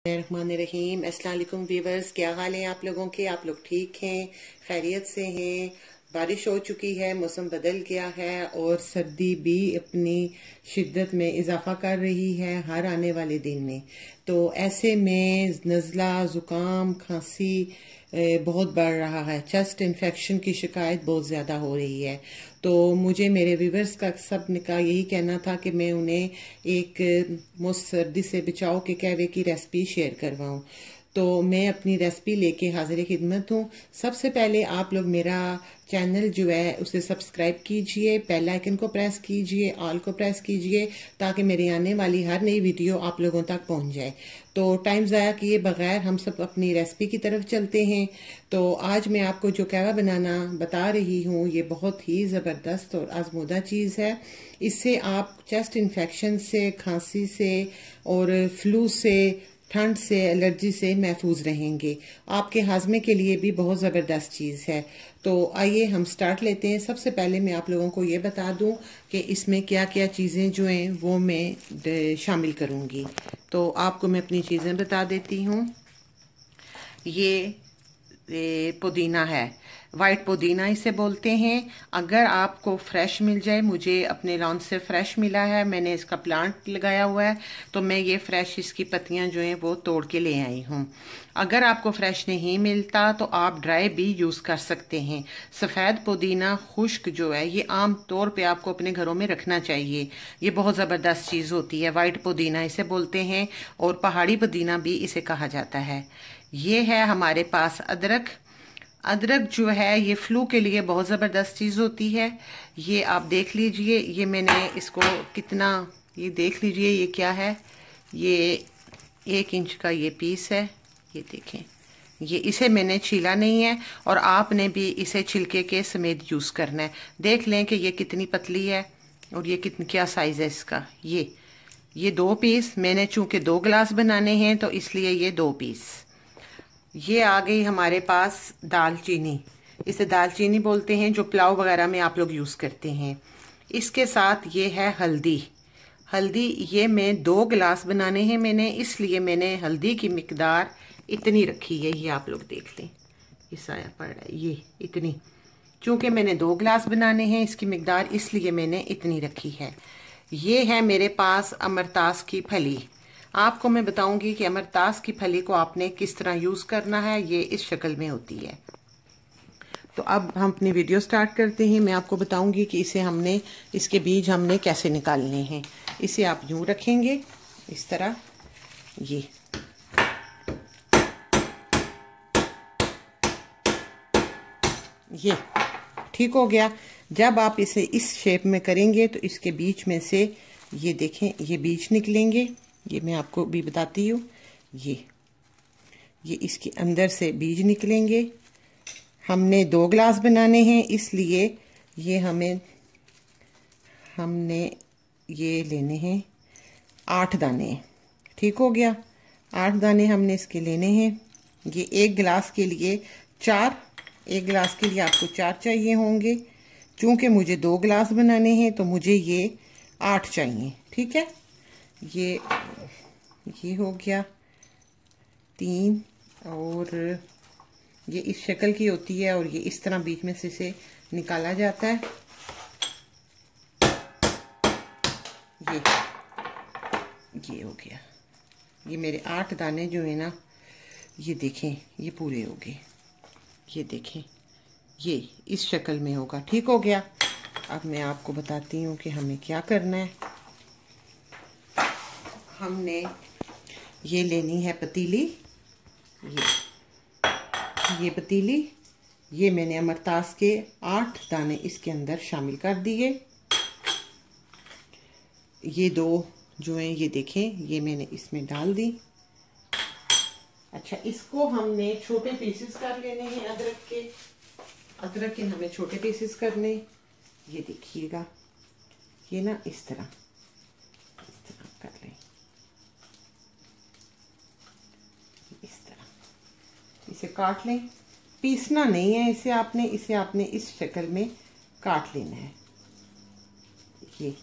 रहमान अस्सलाम वालेकुम व्यूवर्स, क्या हाल है आप लोगों के? आप लोग ठीक हैं, खैरियत से हैं? बारिश हो चुकी है, मौसम बदल गया है और सर्दी भी अपनी शिद्दत में इजाफा कर रही है हर आने वाले दिन में। तो ऐसे में नज़ला, ज़ुकाम, खांसी बहुत बढ़ रहा है। चेस्ट इन्फेक्शन की शिकायत बहुत ज़्यादा हो रही है। तो मुझे मेरे व्यूवर्स का सब का यही कहना था कि मैं उन्हें एक मुफ्त सर्दी से बचाव के कहवे की रेसिपी शेयर करवाऊं। तो मैं अपनी रेसिपी लेके हाजिर खिदमत हूँ। सबसे पहले आप लोग मेरा चैनल जो है उसे सब्सक्राइब कीजिए, बेल आइकन को प्रेस कीजिए, ऑल को प्रेस कीजिए ताकि मेरी आने वाली हर नई वीडियो आप लोगों तक पहुंच जाए। तो टाइम ज़ाया किए बगैर हम सब अपनी रेसिपी की तरफ चलते हैं। तो आज मैं आपको जो कहवा बनाना बता रही हूँ ये बहुत ही ज़बरदस्त और आजमूदा चीज़ है। इससे आप चेस्ट इन्फेक्शन से, खांसी से और फ्लू से, ठंड से, एलर्जी से महफूज रहेंगे। आपके हाजमे के लिए भी बहुत ज़बरदस्त चीज़ है। तो आइए हम स्टार्ट लेते हैं। सबसे पहले मैं आप लोगों को ये बता दूं कि इसमें क्या क्या चीज़ें जो हैं वो मैं शामिल करूंगी। तो आपको मैं अपनी चीज़ें बता देती हूँ। ये पुदीना है, वाइट पुदीना इसे बोलते हैं। अगर आपको फ्रेश मिल जाए, मुझे अपने लॉन से फ्रेश मिला है, मैंने इसका प्लांट लगाया हुआ है, तो मैं ये फ्रेश इसकी पत्तियां जो हैं वो तोड़ के ले आई हूँ। अगर आपको फ्रेश नहीं मिलता तो आप ड्राई भी यूज़ कर सकते हैं। सफ़ेद पुदीना खुश्क जो है ये आम तौर पे आपको अपने घरों में रखना चाहिए। ये बहुत ज़बरदस्त चीज़ होती है। वाइट पुदीना इसे बोलते हैं और पहाड़ी पुदीना भी इसे कहा जाता है। ये है हमारे पास अदरक। अदरक जो है ये फ्लू के लिए बहुत ज़बरदस्त चीज़ होती है। ये आप देख लीजिए, ये मैंने इसको कितना, ये देख लीजिए ये क्या है। ये 1 इंच का ये पीस है, ये देखें। ये इसे मैंने छीला नहीं है और आपने भी इसे छिलके के समेत यूज़ करना है। देख लें कि ये कितनी पतली है और ये क्या साइज़ है इसका। ये 2 पीस मैंने, चूँकि 2 गिलास बनाने हैं तो इसलिए ये 2 पीस। ये आ गई हमारे पास दालचीनी, इसे दालचीनी बोलते हैं, जो पुलाव वगैरह में आप लोग यूज़ करते हैं। इसके साथ ये है हल्दी। हल्दी ये मैं 2 गिलास बनाने हैं मैंने, इसलिए मैंने हल्दी की मिकदार इतनी रखी है। ये आप लोग देख लें, ये साया पड़ रहा है, ये इतनी, चूँकि मैंने 2 गिलास बनाने हैं इसकी मिकदार, इसलिए मैंने इतनी रखी है। ये है मेरे पास अमरतास की फली। आपको मैं बताऊंगी कि अमरतास की फली को आपने किस तरह यूज़ करना है। ये इस शक्ल में होती है। तो अब हम अपनी वीडियो स्टार्ट करते हैं। मैं आपको बताऊंगी कि इसके बीज हमने कैसे निकालने हैं। इसे आप यूं रखेंगे इस तरह, ये ठीक हो गया। जब आप इसे इस शेप में करेंगे तो इसके बीच में से ये देखें, ये बीज निकलेंगे। ये मैं आपको भी बताती हूँ, ये इसके अंदर से बीज निकलेंगे। हमने 2 गिलास बनाने हैं, इसलिए ये हमने ये लेने हैं 8 दाने। ठीक हो गया, 8 दाने हमने इसके लेने हैं। ये 1 गिलास के लिए 4, 1 गिलास के लिए आपको 4 चाहिए होंगे। चूँकि मुझे 2 गिलास बनाने हैं तो मुझे ये 8 चाहिए। ठीक है, ये हो गया 3, और ये इस शक्ल की होती है और ये इस तरह बीच में से इसे निकाला जाता है। ये हो गया। ये मेरे 8 दाने जो है ना, ये देखें, ये पूरे हो गए। ये देखें, ये इस शक्ल में होगा। ठीक हो गया। अब मैं आपको बताती हूँ कि हमें क्या करना है। हमने ये लेनी है पतीली, ये पतीली, ये मैंने अमरतास के 8 दाने इसके अंदर शामिल कर दिए। ये 2 जो हैं ये देखें, ये मैंने इसमें डाल दी। अच्छा, इसको हमने छोटे पीसेस कर लेने हैं अदरक के हमें छोटे पीसेस करने। ये देखिएगा, ये ना इस तरह कर लें, इस तरह इसे काट लें। पीसना नहीं है इसे आपने इस शक्ल में काट लेना है। ये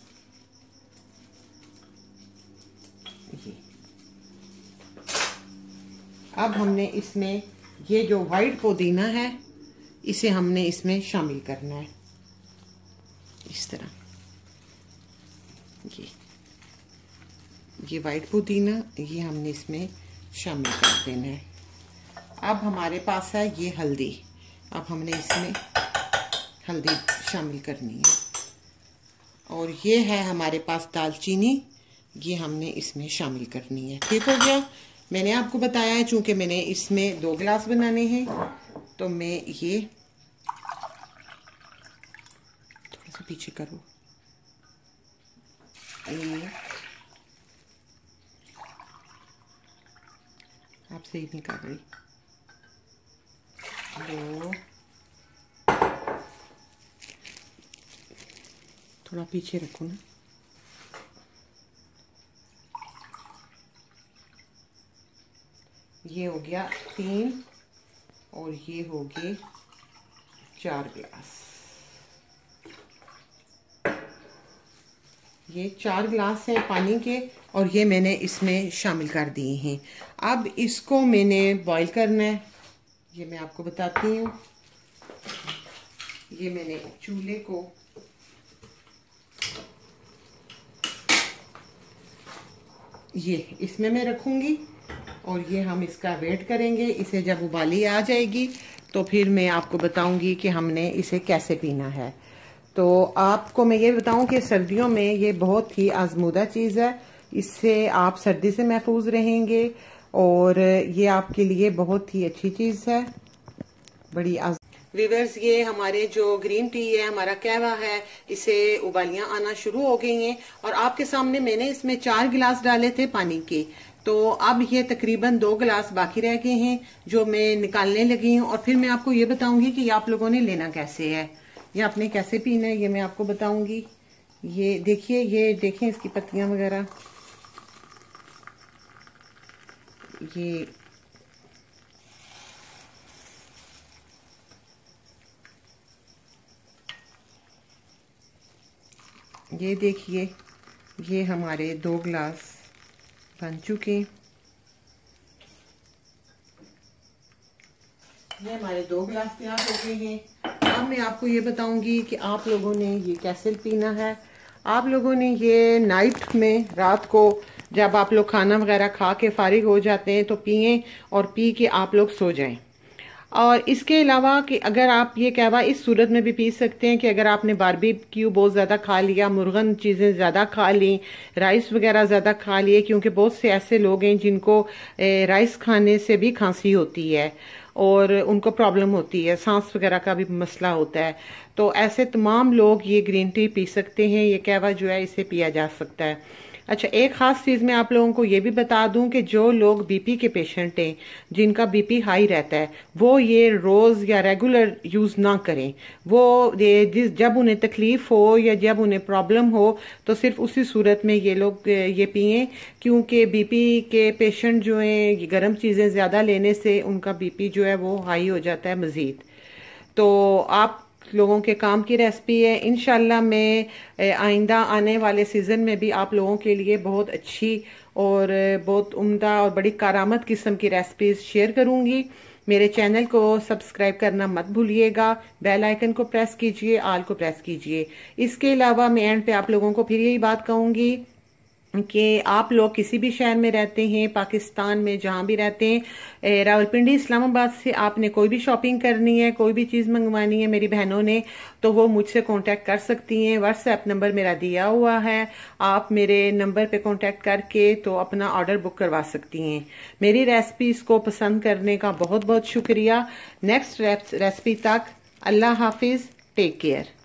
अब हमने इसमें ये जो वाइट पुदीना है इसे हमने इसमें शामिल करना है, इस तरह। ये वाइट पुदीना ये हमने इसमें शामिल कर देना है। अब हमारे पास है ये हल्दी, अब हमने इसमें हल्दी शामिल करनी है। और ये है हमारे पास दालचीनी, ये हमने इसमें शामिल करनी है। ठीक हो गया। मैंने आपको बताया है चूंकि मैंने इसमें 2 गिलास बनाने हैं तो मैं ये थोड़ा सा पीछे करो, ये आप सही नहीं कर रही, 2 थोड़ा पीछे रखो ना, ये हो गया 3 और ये हो गए 4 गिलास। ये 4 गिलास है पानी के और ये मैंने इसमें शामिल कर दिए हैं। अब इसको मैंने बॉईल करना है, ये मैं आपको बताती हूँ। ये मैंने चूल्हे को ये इसमें मैं रखूंगी और ये हम इसका वेट करेंगे। इसे जब उबाली आ जाएगी तो फिर मैं आपको बताऊंगी कि हमने इसे कैसे पीना है। तो आपको मैं ये बताऊं कि सर्दियों में ये बहुत ही आजमूदा चीज़ है, इससे आप सर्दी से महफूज रहेंगे और ये आपके लिए बहुत ही अच्छी चीज़ है, बड़ी व्यूअर्स। ये हमारे जो ग्रीन टी है, हमारा कहवा है, इसे उबालियां आना शुरू हो गई हैं और आपके सामने मैंने इसमें 4 गिलास डाले थे पानी के, तो अब ये तकरीबन 2 गिलास बाकी रह गए हैं जो मैं निकालने लगी हूँ। और फिर मैं आपको ये बताऊंगी कि आप लोगों ने लेना कैसे है, या आपने कैसे पीना है, ये मैं आपको बताऊंगी। ये देखिए, ये देखें इसकी पत्तियां वगैरह, ये देखिए, ये हमारे 2 गिलास बन चुके। ये हमारे 2 गिलास तैयार हो गए हैं। अब मैं आपको ये बताऊंगी कि आप लोगों ने ये कैसे पीना है। आप लोगों ने ये नाइट में, रात को जब आप लोग खाना वगैरह खा के फारिग हो जाते हैं तो पिएं और पी के आप लोग सो जाएं। और इसके अलावा कि अगर आप ये कहवा इस सूरत में भी पी सकते हैं कि अगर आपने बारबेक्यू बहुत ज़्यादा खा लिया, मुर्गन चीज़ें ज़्यादा खा ली, राइस वगैरह ज़्यादा खा लिए, क्योंकि बहुत से ऐसे लोग हैं जिनको राइस खाने से भी खांसी होती है और उनको प्रॉब्लम होती है, सांस वगैरह का भी मसला होता है। तो ऐसे तमाम लोग ये ग्रीन टी पी सकते हैं, ये कहवा जो है इसे पिया जा सकता है। अच्छा, एक ख़ास चीज़ मैं आप लोगों को ये भी बता दूं कि जो लोग बीपी के पेशेंट हैं, जिनका बीपी हाई रहता है, वो ये रोज़ या रेगुलर यूज़ ना करें। वो जब उन्हें तकलीफ़ हो या जब उन्हें प्रॉब्लम हो तो सिर्फ उसी सूरत में ये लोग ये पिएं, क्योंकि बीपी के पेशेंट जो हैं गर्म चीज़ें ज़्यादा लेने से उनका बीपी जो है वो हाई हो जाता है मज़ीद। तो आप लोगों के काम की रेसिपी है। इंशाल्लाह मैं आइंदा आने वाले सीज़न में भी आप लोगों के लिए बहुत अच्छी और बहुत उम्दा और बड़ी कारामद किस्म की रेसिपीज शेयर करूंगी। मेरे चैनल को सब्सक्राइब करना मत भूलिएगा, बेल आइकन को प्रेस कीजिए, ऑल को प्रेस कीजिए। इसके अलावा मैं एंड पे आप लोगों को फिर यही बात कहूंगी कि आप लोग किसी भी शहर में रहते हैं, पाकिस्तान में जहां भी रहते हैं, रावलपिंडी इस्लामाबाद से आपने कोई भी शॉपिंग करनी है, कोई भी चीज़ मंगवानी है मेरी बहनों ने, तो वो मुझसे कांटेक्ट कर सकती हैं। व्हाट्सएप नंबर मेरा दिया हुआ है, आप मेरे नंबर पे कांटेक्ट करके तो अपना ऑर्डर बुक करवा सकती हैं। मेरी रेसिपीज को पसंद करने का बहुत बहुत शुक्रिया। नेक्स्ट रेसिपी तक अल्लाह हाफिज, टेक केयर।